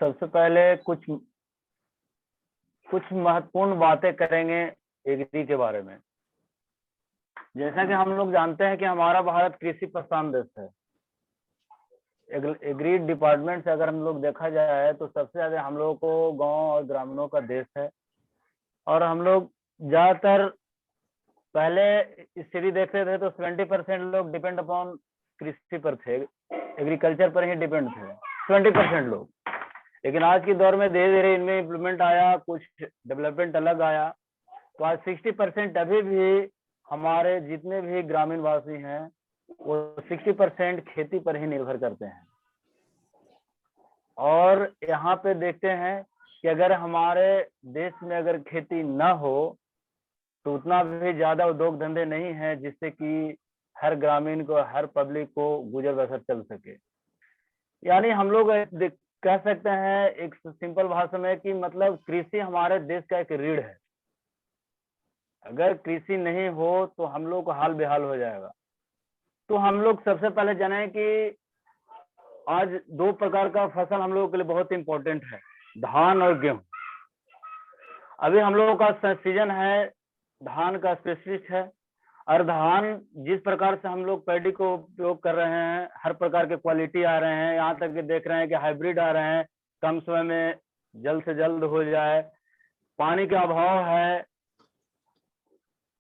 सबसे पहले कुछ महत्वपूर्ण बातें करेंगे एग्री के बारे में। जैसा कि हम लोग जानते हैं कि हमारा भारत कृषि प्रधान देश है। एग्री डिपार्टमेंट से अगर हम लोग देखा जाए तो सबसे ज्यादा हम लोगों को गांव और ग्रामीणों का देश है, और हम लोग ज्यादातर पहले स्थिति देखते थे तो 70% लोग डिपेंड अपॉन कृषि पर थे, एग्रीकल्चर पर ही डिपेंड थे 20% लोग। लेकिन आज के दौर में धीरे धीरे इनमें इम्प्लीमेंट आया, कुछ डेवलपमेंट अलग आया, तो आज 60% अभी भी हमारे जितने भी ग्रामीण वासी हैं वो 60% खेती पर ही निर्भर करते हैं। और यहाँ पे देखते हैं कि अगर हमारे देश में अगर खेती न हो तो उतना भी ज्यादा उद्योग धंधे नहीं है जिससे कि हर ग्रामीण को, हर पब्लिक को गुजर बसर चल सके। यानी हम लोग कह सकते हैं एक सिंपल भाषा में कि मतलब कृषि हमारे देश का एक रीढ़ है। अगर कृषि नहीं हो तो हम लोग को हाल बेहाल हो जाएगा। तो हम लोग सबसे पहले जाने कि आज दो प्रकार का फसल हम लोगों के लिए बहुत इंपॉर्टेंट है, धान और गेहूं। अभी हम लोगों का सीजन है धान का, स्पेशलिस्ट है। और धान जिस प्रकार से हम लोग पैडी को उपयोग कर रहे हैं, हर प्रकार के क्वालिटी आ रहे हैं, यहाँ तक कि देख रहे हैं कि हाइब्रिड आ रहे हैं, कम समय में जल्द से जल्द हो जाए। पानी का अभाव है,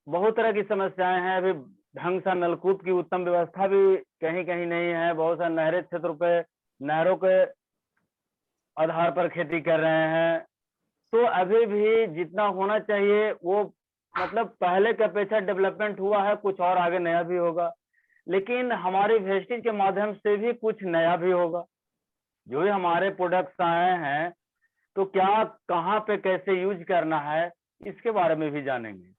बहुत तरह की समस्याएं हैं। अभी ढंग से नलकूप की उत्तम व्यवस्था भी कहीं कहीं नहीं है। बहुत सारे नहरी क्षेत्रों पे नहरों के आधार पर खेती कर रहे हैं। तो अभी भी जितना होना चाहिए वो मतलब पहले की अपेक्षा डेवलपमेंट हुआ है, कुछ और आगे नया भी होगा। लेकिन हमारी वेस्टेज के माध्यम से भी कुछ नया भी होगा। जो भी हमारे प्रोडक्ट्स आए हैं तो क्या, कहाँ पे कैसे यूज करना है, इसके बारे में भी जानेंगे।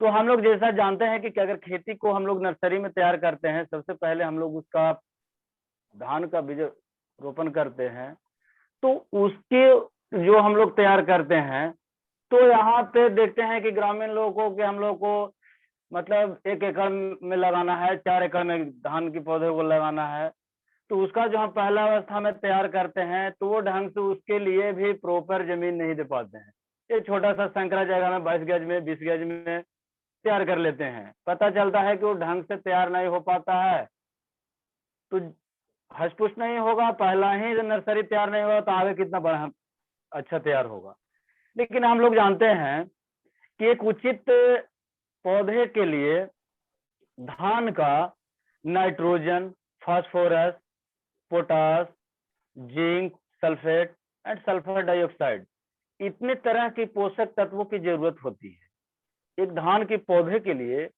तो हम लोग जैसा जानते हैं कि अगर खेती को हम लोग नर्सरी में तैयार करते हैं, सबसे पहले हम लोग उसका धान का बीज रोपण करते हैं। तो उसके जो हम लोग तैयार करते हैं, तो यहाँ पे देखते हैं कि ग्रामीण लोगों को हम लोग को मतलब 1 एकड़ में लगाना है, 4 एकड़ में धान के पौधे को लगाना है। तो उसका जो हम पहला अवस्था में तैयार करते हैं तो वो ढंग से उसके लिए भी प्रॉपर जमीन नहीं दे पाते हैं। ये छोटा सा संकरा जगह में 22 गज में 20 गज में तैयार कर लेते हैं। पता चलता है कि वो ढंग से तैयार नहीं हो पाता है, तो हष्ट-पुष्ट नहीं होगा। पहला ही नर्सरी तैयार नहीं होगा तो आगे कितना बड़ा अच्छा तैयार होगा। लेकिन हम लोग जानते हैं कि एक उचित पौधे के लिए धान का nitrogen, phosphorus, potash, zinc, sulphate and sulphur dioxide, इतने तरह की पोषक तत्वों की जरूरत होती है। एक धान के पौधे के लिए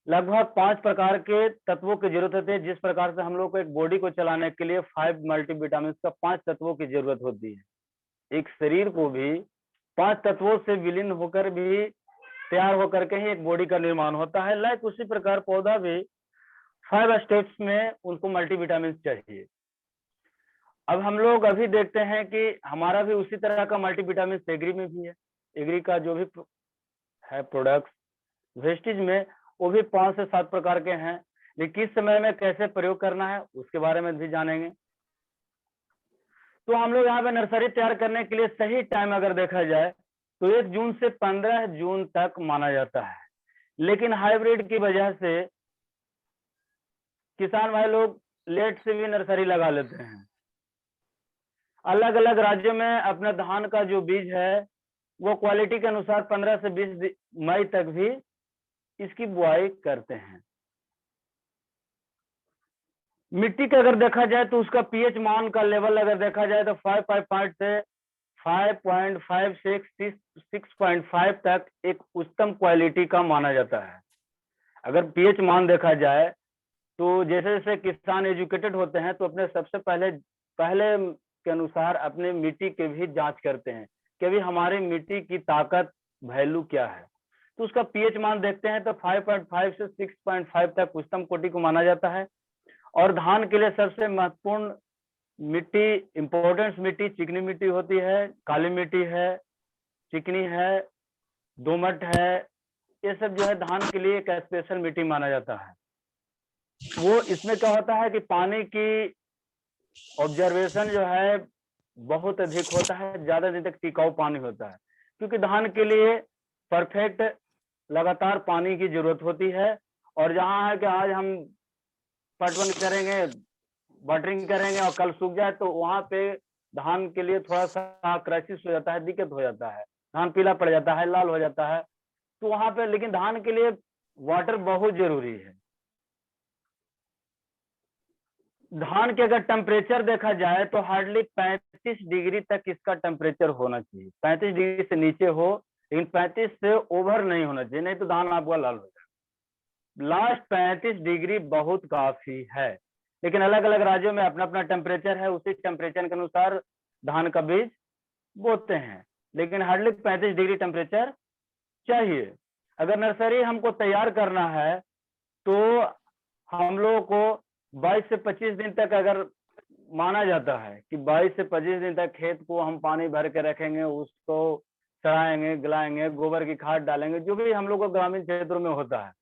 लगभग 5 प्रकार के तत्वों की जरूरत होती है। जिस प्रकार से हम लोग को एक बॉडी को चलाने के लिए 5 मल्टीविटामिन का 5 तत्वों की जरूरत होती है। एक शरीर को भी 5 तत्वों से विलीन होकर भी तैयार होकर के ही एक बॉडी का निर्माण होता है। लाइक उसी प्रकार पौधा भी 5 स्टेप्स में उनको मल्टीविटामिन चाहिए। अब हम लोग अभी देखते हैं कि हमारा भी उसी तरह का मल्टीविटामिन एग्री में भी है। एग्री का जो भी है प्रोडक्ट्स वेस्टेज में, वो भी 5 से 7 प्रकार के हैं। लेकिन किस समय में कैसे प्रयोग करना है उसके बारे में भी जानेंगे। तो हम लोग यहाँ पे नर्सरी तैयार करने के लिए सही टाइम अगर देखा जाए तो 1 जून से 15 जून तक माना जाता है। लेकिन हाइब्रिड की वजह से किसान भाई लोग लेट से भी नर्सरी लगा लेते हैं। अलग अलग राज्यों में अपने धान का जो बीज है वो क्वालिटी के अनुसार 15 से 20 मई तक भी इसकी बुआई करते हैं। मिट्टी का अगर देखा जाए तो उसका पीएच मान का लेवल अगर देखा जाए तो 5.5 से 5.5 से 6.5 तक एक उत्तम क्वालिटी का माना जाता है। अगर पीएच मान देखा जाए तो जैसे जैसे किसान एजुकेटेड होते हैं तो अपने सबसे पहले के अनुसार अपने मिट्टी के भी जांच करते हैं कि अभी हमारी मिट्टी की ताकत वैल्यू क्या है। तो उसका पीएच मान देखते हैं तो 5.5 से 6.5 तक उत्तम कोटि को माना जाता है। और धान के लिए सबसे महत्वपूर्ण मिट्टी, इंपॉर्टेंट मिट्टी चिकनी मिट्टी होती है, काली मिट्टी है, चिकनी है, दोमट है। ये सब जो है धान के लिए एक स्पेशल मिट्टी माना जाता है। वो इसमें क्या होता है कि पानी की ऑब्जर्वेशन जो है बहुत अधिक होता है, ज्यादा दिन तक टिकाऊ पानी होता है, क्योंकि धान के लिए परफेक्ट लगातार पानी की जरूरत होती है। और जहाँ है कि आज हम पटवन करेंगे, बटरिंग करेंगे और कल सूख जाए, तो वहां पे धान के लिए थोड़ा सा क्राइसिस हो जाता है, दिक्कत हो जाता है, धान पीला पड़ जाता है, लाल हो जाता है। तो वहां पे लेकिन धान के लिए वाटर बहुत जरूरी है। धान के अगर टेम्परेचर देखा जाए तो हार्डली 35 डिग्री तक इसका टेम्परेचर होना चाहिए। 35 डिग्री से नीचे हो, लेकिन 35 से ओवर नहीं होना चाहिए, नहीं तो धान आपका लाल हो जाएगा। लास्ट 35 डिग्री बहुत काफी है, लेकिन अलग अलग राज्यों में अपना अपना टेम्परेचर है, उसी टेम्परेचर के अनुसार धान का बीज बोते हैं, लेकिन हार्डली 35 डिग्री टेम्परेचर चाहिए। अगर नर्सरी हमको तैयार करना है तो हम लोगों को 22 से 25 दिन तक अगर माना जाता है कि 22 से 25 दिन तक खेत को हम पानी भर के रखेंगे, उसको सड़ाएंगे, गलाएंगे, गोबर की खाद डालेंगे, जो भी हम लोग को ग्रामीण क्षेत्रों में होता है।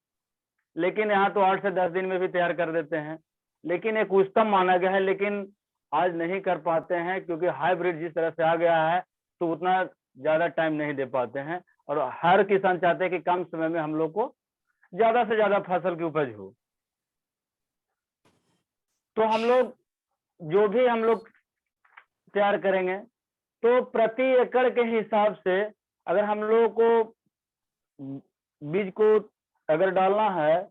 लेकिन यहाँ तो 8 से 10 दिन में भी तैयार कर देते हैं, लेकिन एक उच्चतम माना गया है, लेकिन आज नहीं कर पाते हैं क्योंकि हाइब्रिड जिस तरह से आ गया है तो उतना ज्यादा टाइम नहीं दे पाते हैं, और हर किसान चाहते हैं कि कम समय में हम लोग को ज्यादा से ज्यादा फसल की उपज हो। तो हम लोग जो भी हम लोग तैयार करेंगे तो प्रति एकड़ के हिसाब से अगर हम लोग को बीज को अगर डालना है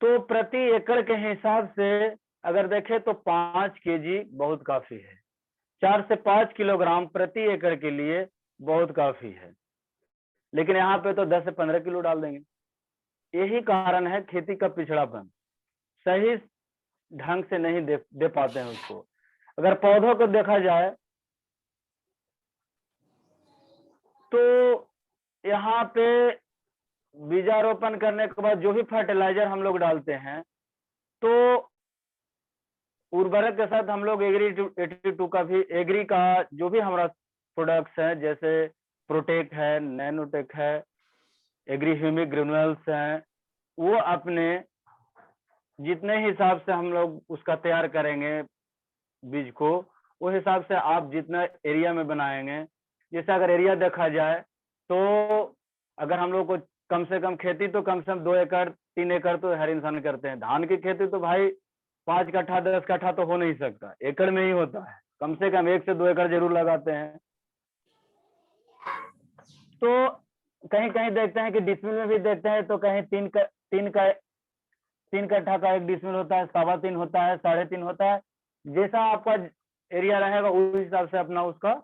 तो प्रति एकड़ के हिसाब से अगर देखें तो 5 केजी बहुत काफी है। 4 से 5 किलोग्राम प्रति एकड़ के लिए बहुत काफी है, लेकिन यहाँ पे तो 10 से 15 किलो डाल देंगे। यही कारण है खेती का पिछड़ापन, सही ढंग से नहीं दे पाते हैं उसको। अगर पौधों को देखा जाए तो यहाँ पे बीजारोपण करने के बाद जो भी फर्टिलाइजर हम लोग डालते हैं तो उर्वरक के साथ हम लोग एग्री 82 का भी, एग्री का जो भी हमारा प्रोडक्ट्स हैं जैसे प्रोटेक्ट है, नैनोटेक है, एग्री ह्यूमिक ग्रेन्युल्स हैं, वो अपने जितने हिसाब से हम लोग उसका तैयार करेंगे बीज को, वो हिसाब से आप जितना एरिया में बनाएंगे। जैसे अगर एरिया देखा जाए तो अगर हम लोग को कम से कम खेती तो कम से कम 2 एकड़ 3 एकड़ तो हर इंसान करते हैं। धान की खेती तो भाई 5 कट्ठा 10 कट्ठा तो हो नहीं सकता, एकड़ में ही होता है, कम से कम 1 से 2 एकड़ जरूर लगाते हैं। तो कहीं कहीं देखते हैं कि डिसमिल में भी देखते हैं तो कहीं 3 कट्ठा का 1 डिसमिल होता है, 3.25 होता है, 3.5 होता है। जैसा आपका एरिया रहेगा उस हिसाब से अपना उसका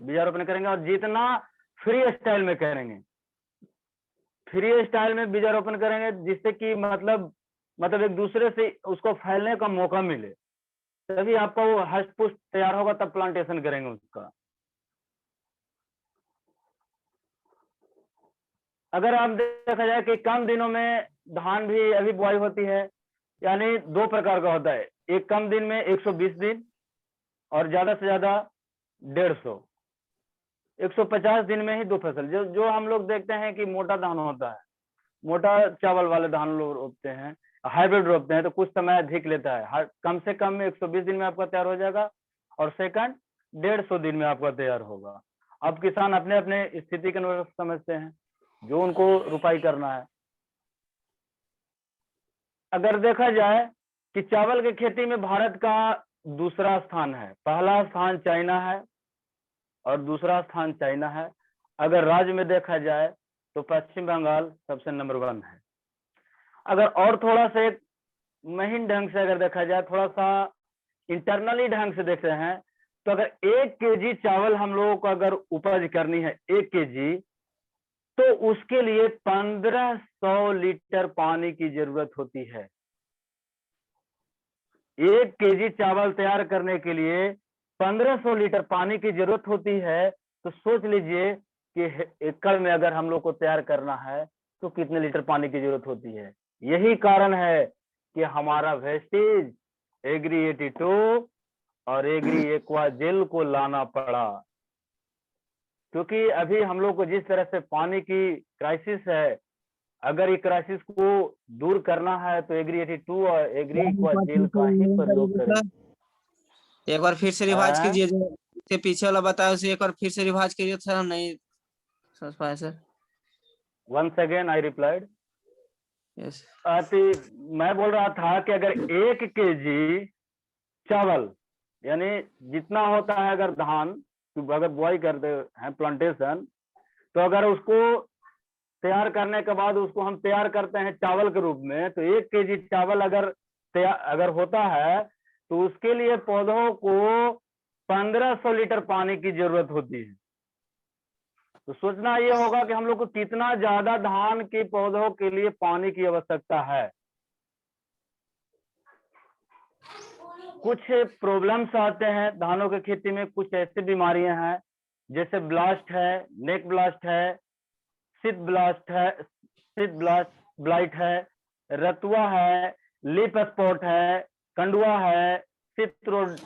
बीजारोपण करेंगे। और जितना फ्री स्टाइल में करेंगे, फ्री स्टाइल में बीजारोपण करेंगे जिससे कि मतलब एक दूसरे से उसको फैलने का मौका मिले, तभी आपका वो हष्ट पुष्ट तैयार होगा, तब प्लांटेशन करेंगे उसका। अगर आप देखा जाए कि कम दिनों में धान भी अभी बुआई होती है, यानी 2 प्रकार का होता है, एक कम दिन में 120 दिन और ज्यादा से ज्यादा 150, 150 दिन में ही 2 फसल। जो हम लोग देखते हैं कि मोटा धान होता है, मोटा चावल वाले धान लोग रोपते हैं, हाइब्रिड रोपते हैं, तो कुछ समय अधिक लेता है। कम से कम 120 दिन में आपका तैयार हो जाएगा और सेकंड 150 दिन में आपका तैयार होगा। अब किसान अपने अपने स्थिति के अनुसार समझते हैं जो उनको रुपाई करना है। अगर देखा जाए कि चावल की खेती में भारत का दूसरा स्थान है, पहला स्थान चाइना है और दूसरा स्थान चाइना है। अगर राज्य में देखा जाए तो पश्चिम बंगाल सबसे नंबर 1 है। अगर और थोड़ा सा एक महीन ढंग से अगर देखा जाए, थोड़ा सा इंटरनली ढंग से देखते हैं, तो अगर 1 केजी चावल हम लोगों को अगर उपज करनी है 1 केजी, तो उसके लिए 1500 लीटर पानी की जरूरत होती है। 1 केजी चावल तैयार करने के लिए 1500 लीटर पानी की जरूरत होती है। तो सोच लीजिए कि एकड़ में अगर हम लोग को तैयार करना है तो कितने लीटर पानी की जरूरत होती है। यही कारण है कि हमारा वेस्टेज एग्री 82 और एग्री एक्वा जेल को लाना पड़ा, क्योंकि अभी हम लोग को जिस तरह से पानी की क्राइसिस है, अगर ये क्राइसिस को दूर करना है तो एग्री 82 और एग्री एक्वा जेल का ही प्रयोग करें। एक बार फिर से रिवाइज कीजिए। के पीछे वाला बताया उसे एक बार फिर से रिवाज करिए सर, हम नहीं समझ पाए sir. Once again I replied. Yes मैं बोल रहा था कि अगर 1 केजी चावल यानी जितना होता है अगर धान अगर बुआई करते हैं प्लांटेशन, तो अगर उसको तैयार करने के बाद उसको हम तैयार करते हैं चावल के रूप में, तो 1 केजी चावल अगर होता है तो उसके लिए पौधों को 1500 लीटर पानी की जरूरत होती है। तो सोचना ये होगा कि हम लोग को कितना ज्यादा धान के पौधों के लिए पानी की आवश्यकता है। कुछ प्रॉब्लम्स आते हैं धानों की खेती में, कुछ ऐसी बीमारियां हैं जैसे ब्लास्ट है, नेक ब्लास्ट है, शीत ब्लाइट है, रतुआ है, लीफ स्पॉट है, कंडुआ है, शीत रोग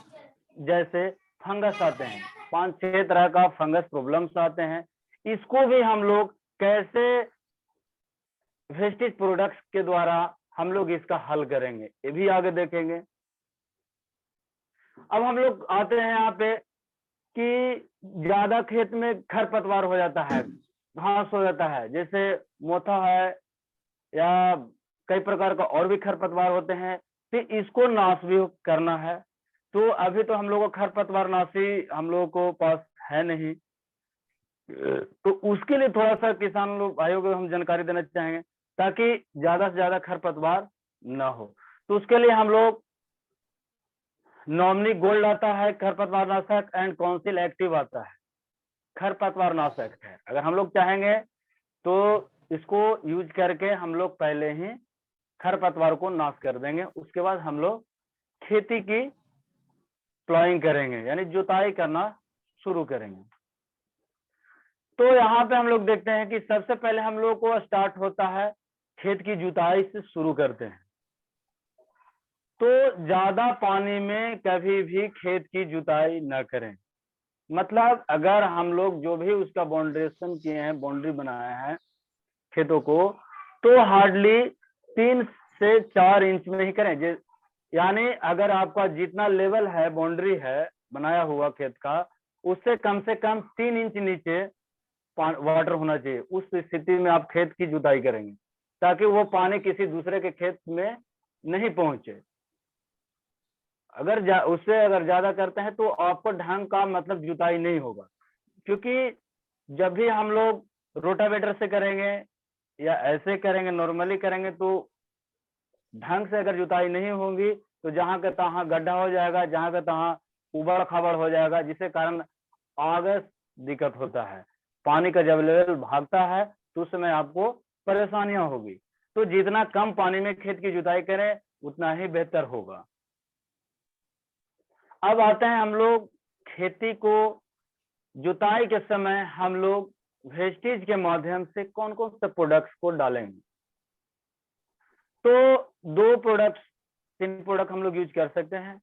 जैसे फंगस आते हैं। 5-6 तरह का फंगस प्रॉब्लम्स आते हैं। इसको भी हम लोग कैसे वेस्टेज प्रोडक्ट्स के द्वारा हम लोग इसका हल करेंगे, ये भी आगे देखेंगे। अब हम लोग आते हैं यहाँ पे कि ज्यादा खेत में खरपतवार हो जाता है, घास हो जाता है, जैसे मोथा है या कई प्रकार का और भी खरपतवार होते हैं, तो इसको नाश भी करना है। तो अभी तो हम लोगों को खरपतवार नाशी हम लोगों को पास है नहीं, तो उसके लिए थोड़ा सा किसान लोग भाइयों को हम जानकारी देना चाहेंगे ताकि ज्यादा से ज्यादा खरपतवार ना हो। तो उसके लिए हम लोग नॉमिनी गोल्ड आता है खरपतवार नाशक, एंड काउंसिल एक्टिव आता है खरपतवार नाशक है। अगर हम लोग चाहेंगे तो इसको यूज करके हम लोग पहले ही खरपतवार को नाश कर देंगे। उसके बाद हम लोग खेती की प्लॉइंग करेंगे यानी जुताई करना शुरू करेंगे। तो यहाँ पे हम लोग देखते हैं कि सबसे पहले हम लोग को स्टार्ट होता है खेत की जुताई से शुरू करते हैं। तो ज्यादा पानी में कभी भी खेत की जुताई न करें। मतलब अगर हम लोग जो भी उसका बाउंड्रेशन किए हैं, बाउंड्री बनाया है खेतों को, तो हार्डली 3 से 4 इंच में ही करें। यानी अगर आपका जितना लेवल है, बाउंड्री है बनाया हुआ खेत का, उससे कम से कम 3 इंच नीचे वाटर होना चाहिए। उस स्थिति में आप खेत की जुताई करेंगे ताकि वो पानी किसी दूसरे के खेत में नहीं पहुंचे। अगर उससे अगर ज्यादा करते हैं तो आपको ढंग का मतलब जुताई नहीं होगा, क्योंकि जब भी हम लोग रोटावेटर से करेंगे या ऐसे करेंगे, नॉर्मली करेंगे, तो ढंग से अगर जुताई नहीं होगी तो जहां का तहां गड्ढा हो जाएगा, जहां का तहां उबड़ खाबड़ हो जाएगा, जिसके कारण आगे दिक्कत होता है। पानी का जब लेवल भागता है तो उस समय आपको परेशानियां होगी। तो जितना कम पानी में खेत की जुताई करें उतना ही बेहतर होगा। अब आते हैं हम लोग खेती को जुताई के समय हम लोग वेस्टेज के माध्यम से कौन कौन से प्रोडक्ट्स को डालेंगे। तो 3 प्रोडक्ट हम लोग यूज कर सकते हैं।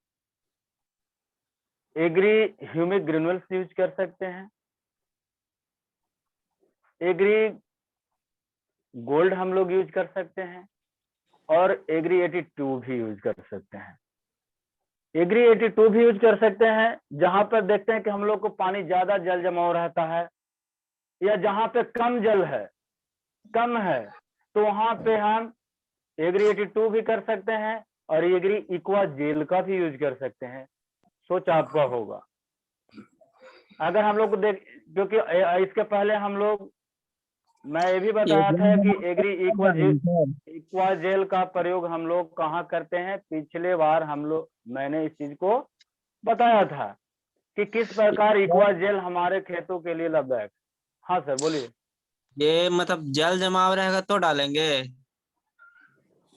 एग्री ह्यूमिक ग्रेन्युल्स यूज कर सकते हैं, एग्री गोल्ड हम लोग यूज कर सकते हैं, और एग्री 82 भी यूज कर सकते हैं। एग्री 82 भी यूज कर सकते हैं जहां पर देखते हैं कि हम लोग को पानी ज्यादा जल जमाव रहता है, या जहां पे कम जल है, कम है, तो वहां पे हम एग्री 82 भी कर सकते हैं और एग्री इक्वा जेल का भी यूज कर सकते हैं। सोच आपका होगा। अगर हम लोग को क्योंकि इसके पहले हम लोग मैं ये भी बताया था कि एग्री इक्वा जेल का प्रयोग हम लोग कहाँ करते हैं। पिछले बार मैंने इस चीज को बताया था कि किस प्रकार इक्वा जेल हमारे खेतों के लिए लाभदायक। हाँ सर बोलिए। ये मतलब जल जमाव रहेगा तो डालेंगे?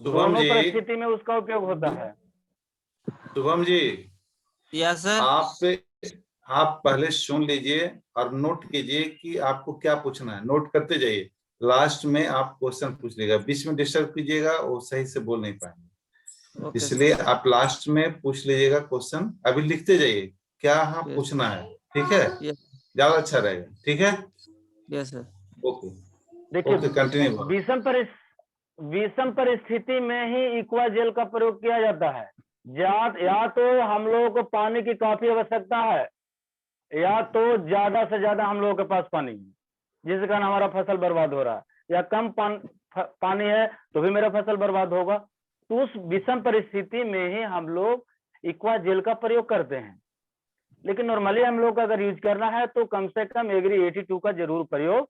दोनों परिस्थिति में उसका उपयोग होता है। Shubham ji, yes sir. आप पहले सुन लीजिए और नोट कीजिए कि आपको क्या पूछना है, नोट करते जाइए। लास्ट में आप क्वेश्चन पूछ लीजिएगा, बीच में डिस्टर्ब कीजिएगा, वो सही से बोल नहीं पाएंगे। इसलिए आप लास्ट में पूछ लीजिएगा क्वेश्चन, अभी लिखते जाइए क्या हाँ पूछना है, ठीक है? ज्यादा अच्छा रहेगा, ठीक है? Yes sir. ओके देखिए कंटिन्यू। विषम परिस्थिति में ही इक्वा जेल का प्रयोग किया जाता है। या तो हम लोगों को पानी की काफी आवश्यकता है, या तो ज्यादा से ज्यादा हम लोगों के पास पानी है जिसके कारण हमारा फसल बर्बाद हो रहा है, या कम पानी है तो भी मेरा फसल बर्बाद होगा। तो उस विषम परिस्थिति में ही हम लोग इक्वा जेल का प्रयोग करते हैं। लेकिन नॉर्मली हम लोग का अगर यूज करना है तो कम से कम एग्री 82 का जरूर प्रयोग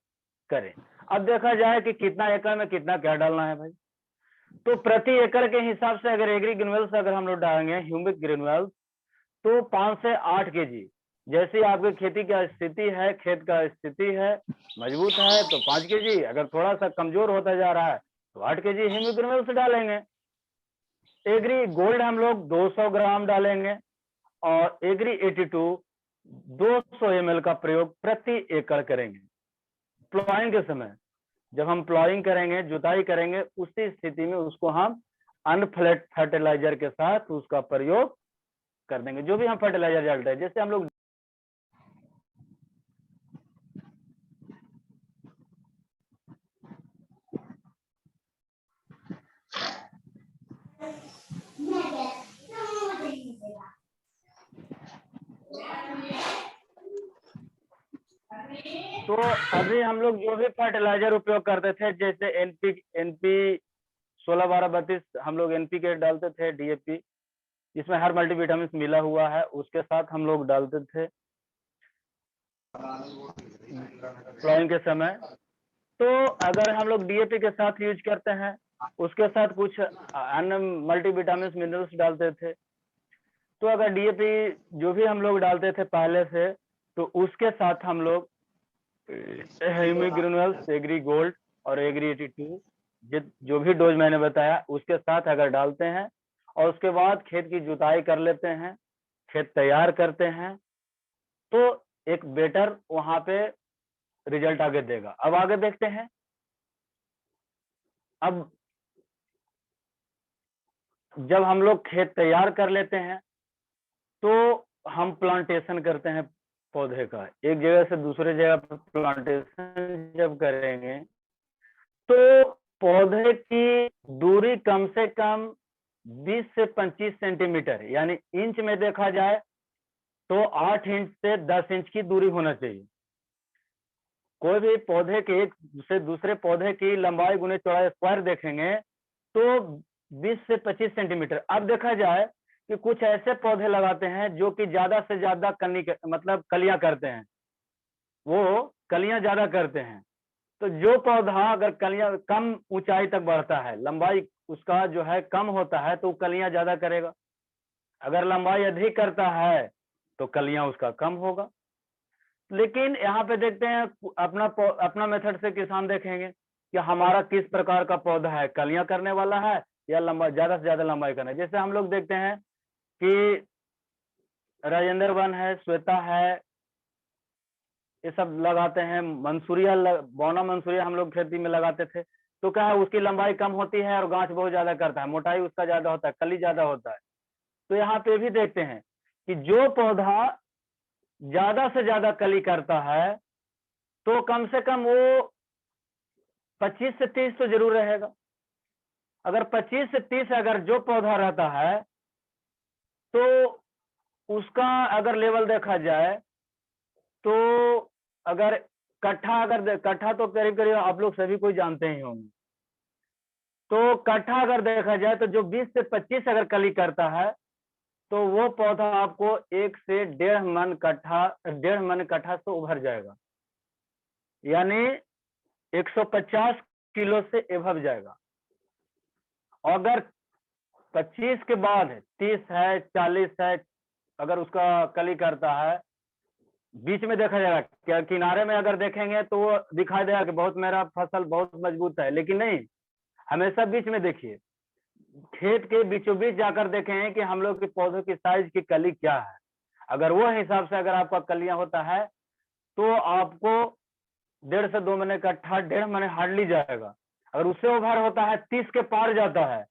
करें। अब देखा जाए कि कितना एकड़ में कितना क्या डालना है भाई। तो प्रति एकड़ के हिसाब से अगर एग्री ग्रेन्युअल्स अगर हम लोग डालेंगे ह्यूमिक ग्रेन्युअल्स तो 5 से 8 केजी, जैसी आपकी खेती की स्थिति है, खेत का स्थिति है, मजबूत है तो 5 केजी, अगर थोड़ा सा कमजोर होता जा रहा है तो 8 केजी ह्यूमिक ग्रेन्युअल्स डालेंगे। एग्री गोल्ड हम लोग 200 ग्राम डालेंगे और एग्री 82 200 ml का प्रयोग प्रति एकड़ करेंगे। प्लॉइंग के समय जब हम प्लॉइंग करेंगे, जुताई करेंगे, उसी स्थिति में उसको हम अनफ्लैट फर्टिलाइजर के साथ उसका प्रयोग कर देंगे। जो भी हम फर्टिलाइजर डालते हैं, जैसे हम लोग तो अभी हम लोग जो भी फर्टिलाइजर उपयोग करते थे, जैसे एनपी 16-12-32 हम लोग एनपीके डालते थे, डीएपी जिसमें हर मल्टीविटामिन मिला हुआ है, उसके साथ हम लोग डालते थे प्लॉइंग के समय। तो अगर हम लोग डीएपी के साथ यूज करते हैं, उसके साथ कुछ अन्य मल्टीविटामिन मिनरल्स डालते थे। तो अगर डीएपी जो भी हम लोग डालते थे पहले से, तो उसके साथ हम लोग ह्यूमिक ग्रेन्युअल्स, एग्री गोल्ड और एग्री 82 जो भी डोज मैंने बताया उसके साथ अगर डालते हैं और उसके बाद खेत की जुताई कर लेते हैं, खेत तैयार करते हैं, तो एक बेटर वहां पे रिजल्ट आगे देगा। अब आगे देखते हैं। अब जब हम लोग खेत तैयार कर लेते हैं तो हम प्लांटेशन करते हैं पौधे का। एक जगह से दूसरे जगह पर प्लांटेशन जब करेंगे तो पौधे की दूरी कम से कम 20 से 25 सेंटीमीटर, यानी इंच में देखा जाए तो 8 इंच से 10 इंच की दूरी होना चाहिए। कोई भी पौधे के एक से दूसरे पौधे की लंबाई गुने चौड़ाई स्क्वायर देखेंगे तो 20 से 25 सेंटीमीटर। अब देखा जाए कि कुछ ऐसे पौधे लगाते हैं जो कि ज्यादा से ज्यादा मतलब कलियां करते हैं, वो कलियां ज्यादा करते हैं। तो जो पौधा अगर कलियां कम ऊंचाई तक बढ़ता है, लंबाई उसका जो है कम होता है, तो कलियां ज्यादा करेगा। अगर लंबाई अधिक करता है तो कलियां उसका कम होगा। लेकिन यहाँ पे देखते हैं अपना मेथड से किसान देखेंगे कि हमारा किस प्रकार का पौधा है, कलियां करने वाला है या लंबा ज्यादा से ज्यादा लंबाई करना है। जैसे हम लोग देखते हैं कि राजेंद्र वन है, श्वेता है, ये सब लगाते हैं। मंसूरिया बौना मंसूरिया हम लोग खेती में लगाते थे, तो क्या है उसकी लंबाई कम होती है और गांच बहुत ज्यादा करता है, मोटाई उसका ज्यादा होता है, कली ज्यादा होता है। तो यहाँ पे भी देखते हैं कि जो पौधा ज्यादा से ज्यादा कली करता है तो कम से कम वो 25 से 30 तो जरूर रहेगा। अगर 25 से 30 अगर जो पौधा रहता है तो उसका अगर लेवल देखा जाए तो अगर कट्ठा तो करीब करीब आप लोग सभी कोई जानते ही होंगे। तो कट्ठा अगर देखा जाए तो जो 20 से 25 अगर कली करता है तो वो पौधा आपको 1 से 1.5 मन कट्ठा से उभर जाएगा, यानी 150 किलो से एभव जाएगा। अगर 25 के बाद 30 है, 40 है, अगर उसका कली करता है, बीच में देखा जाएगा क्या किनारे में अगर देखेंगे तो वो दिखाई देगा कि बहुत मेरा फसल बहुत मजबूत है, लेकिन नहीं, हमेशा बीच में देखिए, खेत के बीचों बीच जाकर देखें कि हम लोग के पौधों की साइज की कली क्या है। अगर वो हिसाब से अगर आपका कलियां होता है तो आपको 1.5 से 2 महीने कट्ठा, 1.5 महीने हार्डली जाएगा। अगर उससे ओवर होता है, 30 के पार जाता है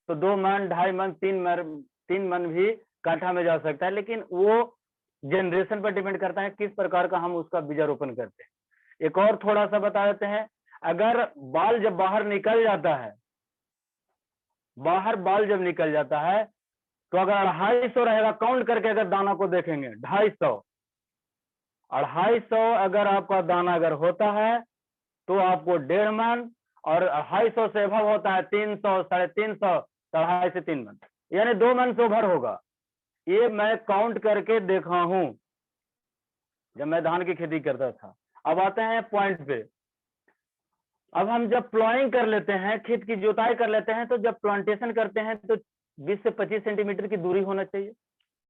तो 2 मन, 2.5 मन, 3 मन भी कट्ठा में जा सकता है। लेकिन वो जनरेशन पर डिपेंड करता है किस प्रकार का हम उसका बीजारोपण करते हैं। एक और थोड़ा सा बता देते हैं, अगर बाल जब बाहर निकल जाता है, बाहर बाल जब निकल जाता है तो अगर 250 रहेगा, काउंट करके अगर दाना को देखेंगे 250, 250 अगर आपका दाना अगर होता है तो आपको 1.5 मन, और 250 से अभव होता है 300, 350, 2.5 से 3 मन, यानी 2 मन से ओवर होगा। ये मैं काउंट करके देखा हूं जब मैं धान की खेती करता था। अब आते हैं पॉइंट पे। अब हम जब प्लॉइंग कर लेते हैं, खेत की जुताई कर लेते हैं, तो जब प्लांटेशन करते हैं तो 20 से 25 सेंटीमीटर की दूरी होना चाहिए।